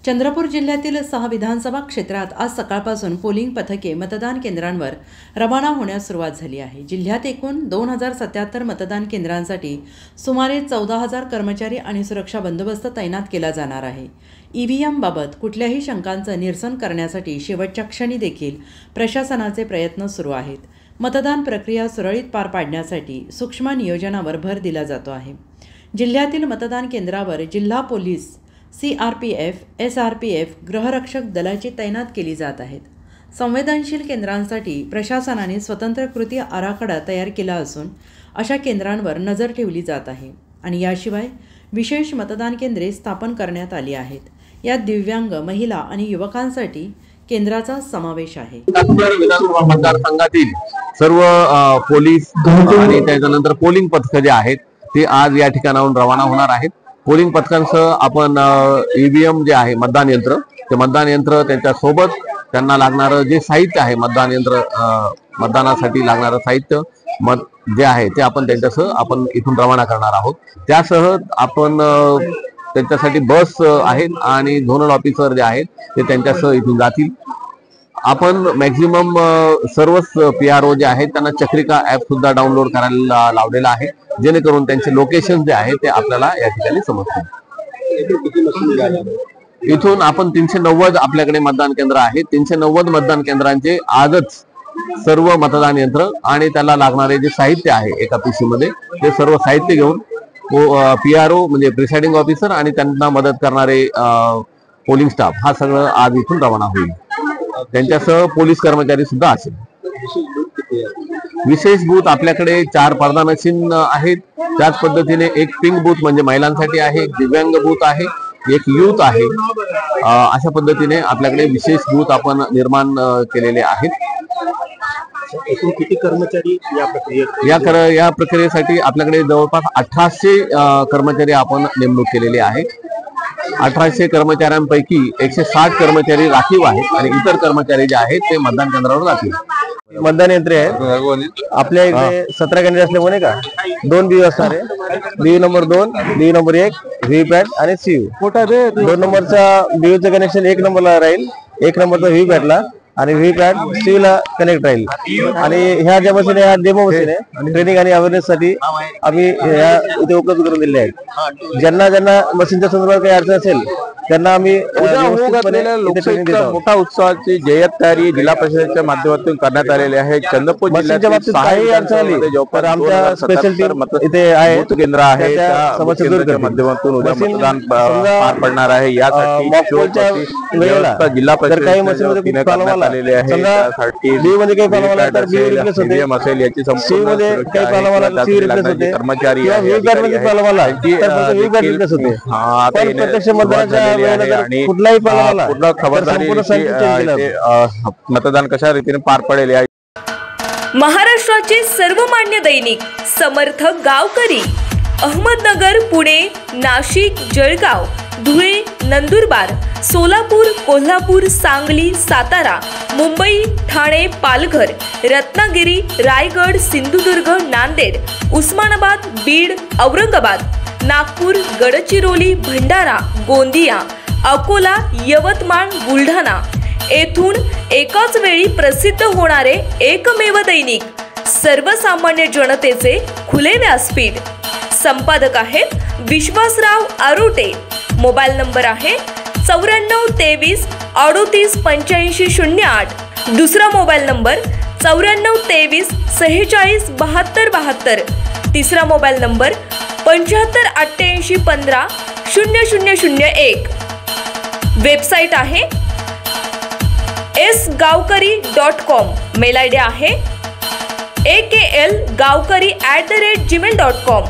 चंद्रपूर जिल्ह्यातील 6 विधानसभा क्षेत्रात आज सकाळपासून पोलिंग पथके मतदान केंद्रांवर रवाना होण्यास सुरुवात झाली आहे। जिल्ह्यात एकूण 2077 मतदान केंद्रांसाठी सुमारे 14,000 कर्मचारी आणि सुरक्षा बंदोबस्त तैनात केला जाणार आहे। ईव्हीएम बाबत कुठल्याही शंकांचं निरसन करण्यासाठी शेवटच्या क्षणी देखील प्रशासनाचे प्रयत्न सुरू आहेत। मतदान प्रक्रिया सुरळीत पार पाडण्यासाठी सूक्ष्म नियोजनावर भर दिला जातो आहे। जिल्ह्यातील मतदान केंद्रावर जिल्हा पोलीस, CRPF, SRPF, गृहरक्षक दलाची तैनात केली जात आहेत। संवेदनशील केंद्रांसाठी प्रशासनाने स्वतंत्र कृती आराखडा तयार केला असून अशा केंद्रांवर नजर ठेवली जात आहे आणि याशिवाय विशेष मतदान केंद्रे स्थापन करण्यात आली आहेत। यात दिव्यांग, महिला आणि युवकांसाठी केंद्राचा समावेश आहे। विधानसभा मतदारसंघातील सर्व पोलीस आणि त्यानंतर पोलिंग पथक जे आहेत ते आज या ठिकाणाहून रवाना होणार आहेत। पोलिंग पथकांसह आपण ईव्हीएम जे आहे मतदान यंत्र, ते मतदान यंत्र त्यांच्या सोबत त्यांना लागणारं जे साहित्य आहे, मतदान यंत्र मतदानासाठी लागणारं साहित्य जे आहे ते आपण त्यांच्यासह आपण इथून रवाना करणार आहोत। त्यासह आपण त्यांच्यासाठी बस आहेत आणि झोनल ऑफिसर जे आहेत ते त्यांच्यासह इथून जातील। आपण मॅक्झिमम सर्वच PRO जे आहेत त्यांना चक्रिका ॲप सुद्धा डाउनलोड करायला लावलेला आहे, जेणेकरून त्यांचे लोकेशन जे आहे ते आपल्याला या ठिकाणी समजतील। इथून आपण 390 आपल्याकडे मतदान केंद्र आहे। 390 मतदान केंद्रांचे आजच सर्व मतदान यंत्र आणि त्याला लागणारे जे साहित्य आहे एका PC मध्ये ते सर्व साहित्य घेऊन PRO म्हणजे प्रिसाइडिंग ऑफिसर आणि त्यांना मदत करणारे पोलिंग स्टाफ हा सगळं आज इथून रवाना होईल। त्यांच्यासह पोलीस कर्मचारी सुद्धा असेल। विशेष बूथ आपल्याकडे 4 पडदा मशीन आहेत। त्याच पद्धतीने एक पिंक बूथ म्हणजे महिलांसाठी आहे, एक दिव्यांग बूथ आहे, एक युथ आहे। अशा पद्धतीने आपल्याकडे विशेष बूथ आपण निर्माण केलेले आहेत। एकूण किती कर्मचारी या प्रक्रियेसाठी आपल्याकडे जवळपास 1800 कर्मचारी आपण नेमणूक केलेले आहे। 1800 कर्मचाऱ्यांपैकी 160 कर्मचारी राखीव आहेत आणि इतर कर्मचारी जे आहेत ते मतदान केंद्रावर जातील। मतदान यंत्रे आहेत आपल्या इथे 17 केंद्र असल्यामुळे का 2 BU असणार आहे। BU नंबर 2, BU नंबर 1, व्हीपॅट आणि CU। 2 नंबरचा BUचं कनेक्शन 1 नंबरला राहील, 1 नंबरचा व्हीपॅटला आणि व्हीपॅट CU ला कनेक्ट राहील। आणि ह्या ज्या मशीन ह्या डेमो मशीन आहे आणि ट्रेनिंग आणि अवेअरनेस साठी आम्ही ह्या इथे उपलब्ध करून दिले आहेत। ज्यांना मशीनच्या संदर्भात काही अडचण असेल त्यांना आम्ही मोठा उत्सवाची जय्यत तयारी जिल्हा परिषदेच्या माध्यमातून करण्यात आलेली आहे। चंद्रपूर जिल्ह्यातील काही अडचण आली तर आमच्या स्पेशल टीम इथे आहे, केंद्र आहे त्या समस्येच्या माध्यमातून उद्या मतदान पार पडणार आहे। यासाठी जिल्हा परिषदेच्या करण्यात आलेले आहे। त्यासाठी मध्ये काही प्रॉब्लेम आला तर BU रिप्लेस होते, असेल याची संपूर्ण काही प्रॉब्लेम आला तर CU रिप्लेस होते, कर्मचारी प्रॉब्लेम आला तर व्हीपॅट रिप्लेस होते। प्रत्यक्ष मतदानाच्या कुठलाही पूर्ण खबरदारी मतदान कशा रीतीने पार पडेल। महाराष्ट्राचे सर्वमान्य दैनिक समर्थ गावकरी अहमदनगर, पुणे, नाशिक, जळगाव, धुळे, नंदुरबार, सोलापूर, कोल्हापूर, सांगली, सातारा, मुंबई, ठाणे, पालघर, रत्नागिरी, रायगड, सिंधुदुर्ग, नांदेड, उस्मानाबाद, बीड, औरंगाबाद, नागपूर, गडचिरोली, भंडारा, गोंदिया, अकोला, यवतमाळ, बुलढाणा येथून एकाच वेळी प्रसिद्ध होणारे एकमेव दैनिक, सर्वसामान्य जनतेचे खुले व्यासपीठ। संपादक आहेत विश्वासराव आरोटे। मोबाईल नंबर आहे 94 23 38 85 08। दुसरा मोबाईल नंबर 94 23 46 72 72। तिसरा मोबाईल नंबर 75 88 15 0001। वेबसाईट आहे sgavkari.com। मेल ID आहे AKLgavkari@gmail.com।